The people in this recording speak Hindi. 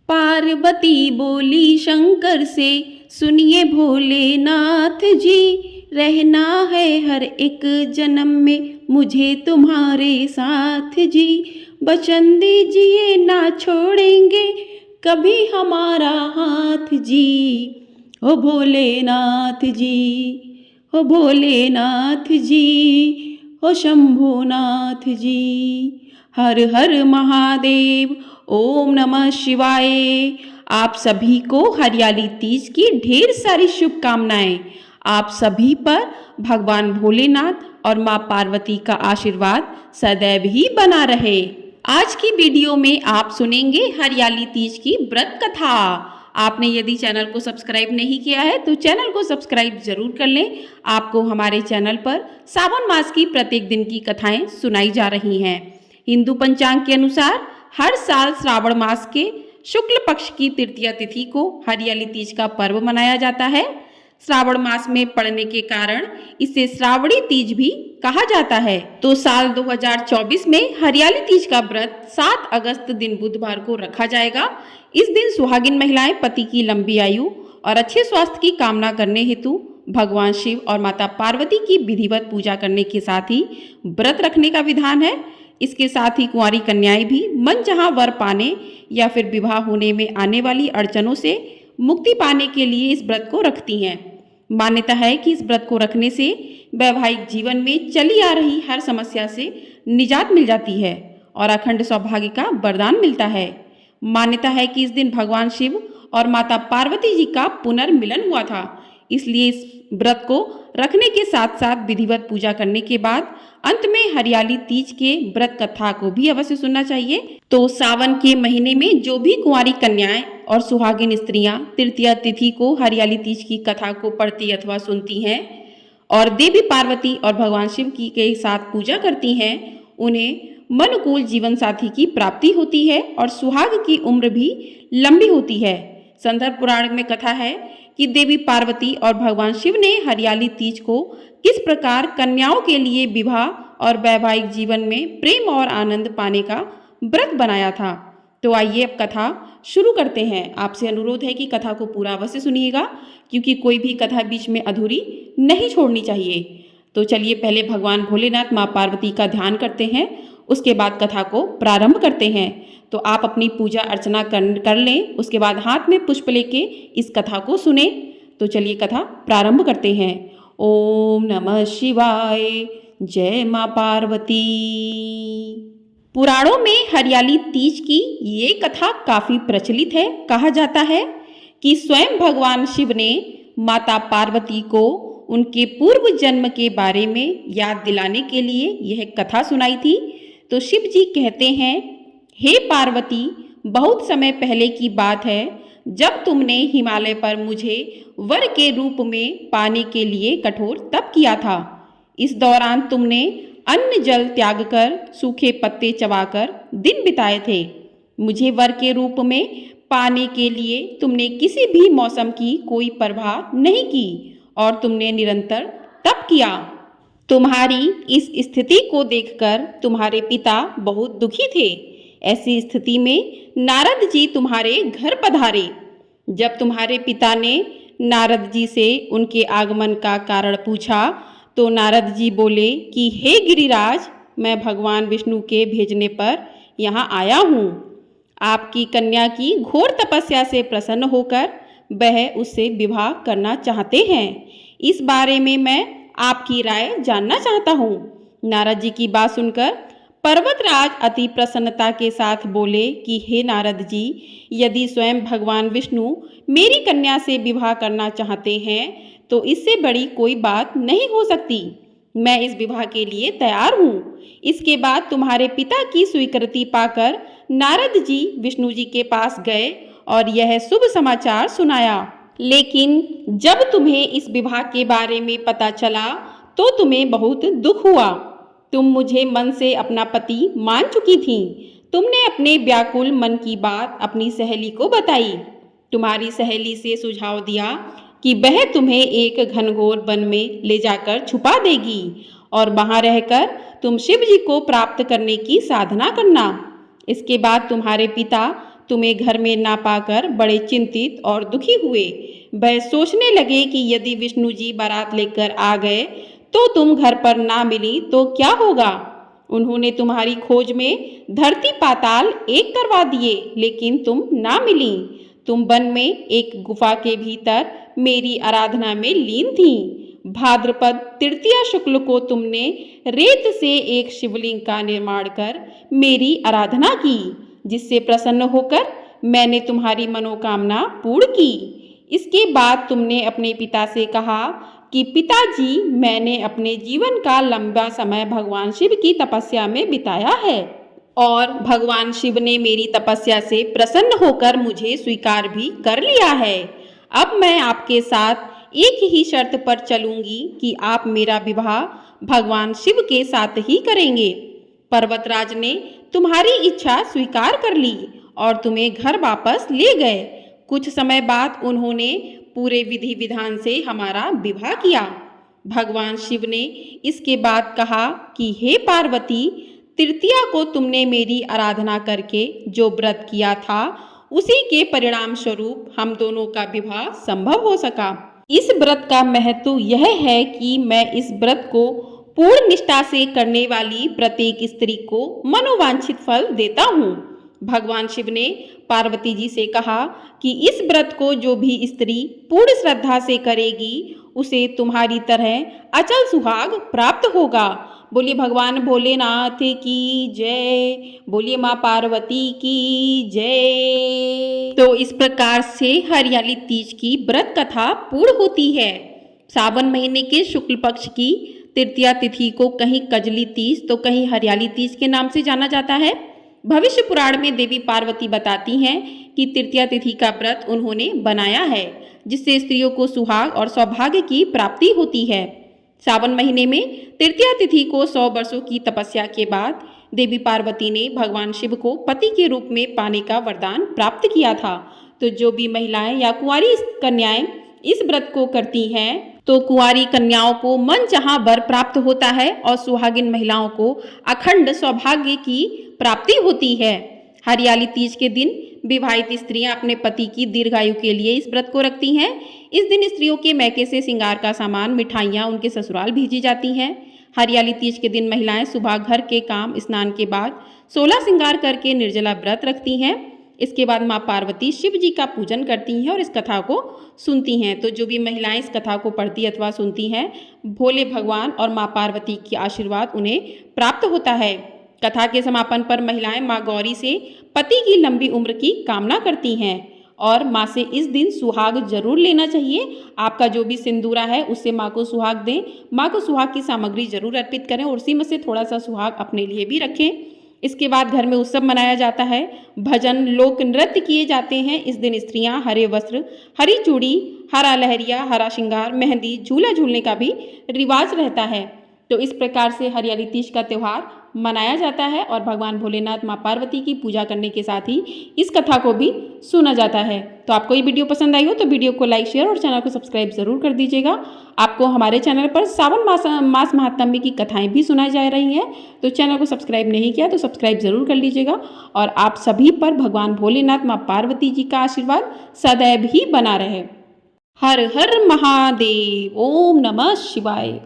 पार्वती बोली शंकर से, सुनिए भोलेनाथ जी, रहना है हर एक जन्म में मुझे तुम्हारे साथ जी। वचन दीजिए ना छोड़ेंगे कभी हमारा हाथ जी। ओ भोलेनाथ जी, ओ भोलेनाथ जी, ओ शंभुनाथ जी। हर हर महादेव, ओम नमः शिवाय। आप सभी को हरियाली तीज की ढेर सारी शुभकामनाएं। आप सभी पर भगवान भोलेनाथ और माँ पार्वती का आशीर्वाद सदैव ही बना रहे। आज की वीडियो में आप सुनेंगे हरियाली तीज की व्रत कथा। आपने यदि चैनल को सब्सक्राइब नहीं किया है तो चैनल को सब्सक्राइब जरूर कर लें। आपको हमारे चैनल पर सावन मास की प्रत्येक दिन की कथाएं सुनाई जा रही हैं। हिंदू पंचांग के अनुसार हर साल श्रावण मास के शुक्ल पक्ष की तृतीया तिथि को हरियाली तीज का पर्व मनाया जाता है। श्रावण मास में पड़ने के कारण इसे श्रावणी तीज भी कहा जाता है। तो साल 2024 में हरियाली तीज का व्रत 7 अगस्त दिन बुधवार को रखा जाएगा। इस दिन सुहागिन महिलाएं पति की लंबी आयु और अच्छे स्वास्थ्य की कामना करने हेतु भगवान शिव और माता पार्वती की विधिवत पूजा करने के साथ ही व्रत रखने का विधान है। इसके साथ ही कुंवारी कन्याएं भी मनचाहा वर पाने या फिर विवाह होने में आने वाली अड़चनों से मुक्ति पाने के लिए इस व्रत को रखती हैं। मान्यता है कि इस व्रत को रखने से वैवाहिक जीवन में चली आ रही हर समस्या से निजात मिल जाती है और अखंड सौभाग्य का वरदान मिलता है। मान्यता है कि इस दिन भगवान शिव और माता पार्वती जी का पुनर्मिलन हुआ था, इसलिए इस व्रत को रखने के साथ साथ विधिवत पूजा करने के बाद अंत में हरियाली तीज के व्रत कथा को भी अवश्य सुनना चाहिए। तो सावन के महीने में जो भी कुंवारी कन्याएं और सुहागिन स्त्रियां तृतीया तिथि को हरियाली तीज की कथा को पढ़ती अथवा सुनती हैं और देवी पार्वती और भगवान शिव की के साथ पूजा करती हैं, उन्हें मनोकूल जीवन साथी की प्राप्ति होती है और सुहाग की उम्र भी लंबी होती है। संदर्भ पुराण में कथा है कि देवी पार्वती और भगवान शिव ने हरियाली तीज को किस प्रकार कन्याओं के लिए विवाह और वैवाहिक जीवन में प्रेम और आनंद पाने का व्रत बनाया था। तो आइए अब कथा शुरू करते हैं। आपसे अनुरोध है कि कथा को पूरा अवश्य सुनिएगा, क्योंकि कोई भी कथा बीच में अधूरी नहीं छोड़नी चाहिए। तो चलिए पहले भगवान भोलेनाथ माँ पार्वती का ध्यान करते हैं, उसके बाद कथा को प्रारंभ करते हैं। तो आप अपनी पूजा अर्चना कर लें, उसके बाद हाथ में पुष्प लेके इस कथा को सुने। तो चलिए कथा प्रारंभ करते हैं। ओम नमः शिवाय, जय माँ पार्वती। पुराणों में हरियाली तीज की ये कथा काफी प्रचलित है। कहा जाता है कि स्वयं भगवान शिव ने माता पार्वती को उनके पूर्व जन्म के बारे में याद दिलाने के लिए यह कथा सुनाई थी। तो शिव जी कहते हैं, हे पार्वती, बहुत समय पहले की बात है जब तुमने हिमालय पर मुझे वर के रूप में पाने के लिए कठोर तप किया था। इस दौरान तुमने अन्न जल त्याग कर सूखे पत्ते चबाकर दिन बिताए थे। मुझे वर के रूप में पाने के लिए तुमने किसी भी मौसम की कोई परवाह नहीं की और तुमने निरंतर तप किया। तुम्हारी इस स्थिति को देखकर तुम्हारे पिता बहुत दुखी थे। ऐसी स्थिति में नारद जी तुम्हारे घर पधारे। जब तुम्हारे पिता ने नारद जी से उनके आगमन का कारण पूछा तो नारद जी बोले कि हे गिरिराज, मैं भगवान विष्णु के भेजने पर यहाँ आया हूँ। आपकी कन्या की घोर तपस्या से प्रसन्न होकर वह उससे विवाह करना चाहते हैं। इस बारे में मैं आपकी राय जानना चाहता हूँ। नारद जी की बात सुनकर पर्वतराज अति प्रसन्नता के साथ बोले कि हे नारद जी, यदि स्वयं भगवान विष्णु मेरी कन्या से विवाह करना चाहते हैं तो इससे बड़ी कोई बात नहीं हो सकती। मैं इस विवाह के लिए तैयार हूँ। इसके बाद तुम्हारे पिता की स्वीकृति पाकर नारद जी विष्णु जी के पास गए और यह शुभ समाचार सुनाया। लेकिन जब तुम्हें इस विवाह के बारे में पता चला तो तुम्हें बहुत दुख हुआ। तुम मुझे मन से अपना पति मान चुकी थीं। तुमने अपने व्याकुल मन की बात अपनी सहेली को बताई। तुम्हारी सहेली से सुझाव दिया कि वह तुम्हें एक घनघोर वन में ले जाकर छुपा देगी और वहां रहकर तुम शिव जी को प्राप्त करने की साधना करना। इसके बाद तुम्हारे पिता तुम्हें घर में ना पाकर बड़े चिंतित और दुखी हुए। वह सोचने लगे कि यदि विष्णु जी बारात लेकर आ गए तो तुम घर पर ना मिली तो क्या होगा। उन्होंने तुम्हारी खोज में धरती पाताल एक करवा दिए, लेकिन तुम ना मिली। तुम वन में एक गुफा के भीतर मेरी आराधना में लीन थी। भाद्रपद तृतीया शुक्ल को तुमने रेत से एक शिवलिंग का निर्माण कर मेरी आराधना की, जिससे प्रसन्न होकर मैंने तुम्हारी मनोकामना पूर्ण की। इसके बाद तुमने अपने पिता से कहा कि पिताजी, मैंने अपने जीवन का लंबा समय भगवान शिव की तपस्या में बिताया है और भगवान शिव ने मेरी तपस्या से प्रसन्न होकर मुझे स्वीकार भी कर लिया है। अब मैं आपके साथ एक ही शर्त पर चलूंगी कि आप मेरा विवाह भगवान शिव के साथ ही करेंगे। पर्वतराज ने तुम्हारी इच्छा स्वीकार कर ली और तुम्हें घर वापस ले गए। कुछ समय बाद उन्होंने पूरे विधि विधान से हमारा विवाह किया। भगवान शिव ने इसके बाद कहा कि हे पार्वती, तृतीया को तुमने मेरी आराधना करके जो व्रत किया था उसी के परिणाम स्वरूप हम दोनों का विवाह संभव हो सका। इस व्रत का महत्व यह है कि मैं इस व्रत को पूर्ण निष्ठा से करने वाली प्रत्येक स्त्री को मनोवांछित फल देता हूँ। भगवान शिव ने पार्वती जी से कहा कि इस व्रत को जो भी स्त्री पूर्ण श्रद्धा से करेगी उसे तुम्हारी तरह अचल सुहाग प्राप्त होगा। बोलिए भगवान भोलेनाथ की जय, बोलिए माँ पार्वती की जय। तो इस प्रकार से हरियाली तीज की व्रत कथा पूर्ण होती है। सावन महीने के शुक्ल पक्ष की तृतीया तिथि को कहीं कजली तीज तो कहीं हरियाली तीज के नाम से जाना जाता है। भविष्य पुराण में देवी पार्वती बताती हैं कि तृतीया तिथि का व्रत उन्होंने बनाया है, जिससे स्त्रियों को सुहाग और सौभाग्य की प्राप्ति होती है। सावन महीने में तृतीया तिथि को 100 वर्षों की तपस्या के बाद देवी पार्वती ने भगवान शिव को पति के रूप में पाने का वरदान प्राप्त किया था। तो जो भी महिलाएं या कुंवारी कन्याएं इस व्रत को करती हैं तो कुंवारी कन्याओं को मनचाहा वर प्राप्त होता है और सुहागिन महिलाओं को अखंड सौभाग्य की प्राप्ति होती है। हरियाली तीज के दिन विवाहित स्त्रियां अपने पति की दीर्घायु के लिए इस व्रत को रखती हैं। इस दिन स्त्रियों के मैके से श्रृंगार का सामान, मिठाइयाँ उनके ससुराल भेजी जाती हैं। हरियाली तीज के दिन महिलाएं सुबह घर के काम स्नान के बाद 16 श्रृंगार करके निर्जला व्रत रखती हैं। इसके बाद माँ पार्वती शिव जी का पूजन करती हैं और इस कथा को सुनती हैं। तो जो भी महिलाएं इस कथा को पढ़ती अथवा सुनती हैं, भोले भगवान और माँ पार्वती की आशीर्वाद उन्हें प्राप्त होता है। कथा के समापन पर महिलाएं माँ गौरी से पति की लंबी उम्र की कामना करती हैं और माँ से इस दिन सुहाग जरूर लेना चाहिए। आपका जो भी सिंदूरा है उससे माँ को सुहाग दें। माँ को सुहाग की सामग्री जरूर अर्पित करें और उसी में से थोड़ा सा सुहाग अपने लिए भी रखें। इसके बाद घर में उत्सव मनाया जाता है, भजन लोक नृत्य किए जाते हैं। इस दिन स्त्रियां हरे वस्त्र, हरी चूड़ी, हरा लहरिया, हरा श्रृंगार, मेहंदी, झूला झूलने का भी रिवाज रहता है। तो इस प्रकार से हरियाली तीज का त्यौहार मनाया जाता है और भगवान भोलेनाथ माँ पार्वती की पूजा करने के साथ ही इस कथा को भी सुना जाता है। तो आपको ये वीडियो पसंद आई हो तो वीडियो को लाइक, शेयर और चैनल को सब्सक्राइब जरूर कर दीजिएगा। आपको हमारे चैनल पर सावन मास महात्म्य की कथाएं भी सुनाई जा रही हैं, तो चैनल को सब्सक्राइब नहीं किया तो सब्सक्राइब जरूर कर लीजिएगा। और आप सभी पर भगवान भोलेनाथ माँ पार्वती जी का आशीर्वाद सदैव ही बना रहे। हर हर महादेव। ओम नमः शिवाय।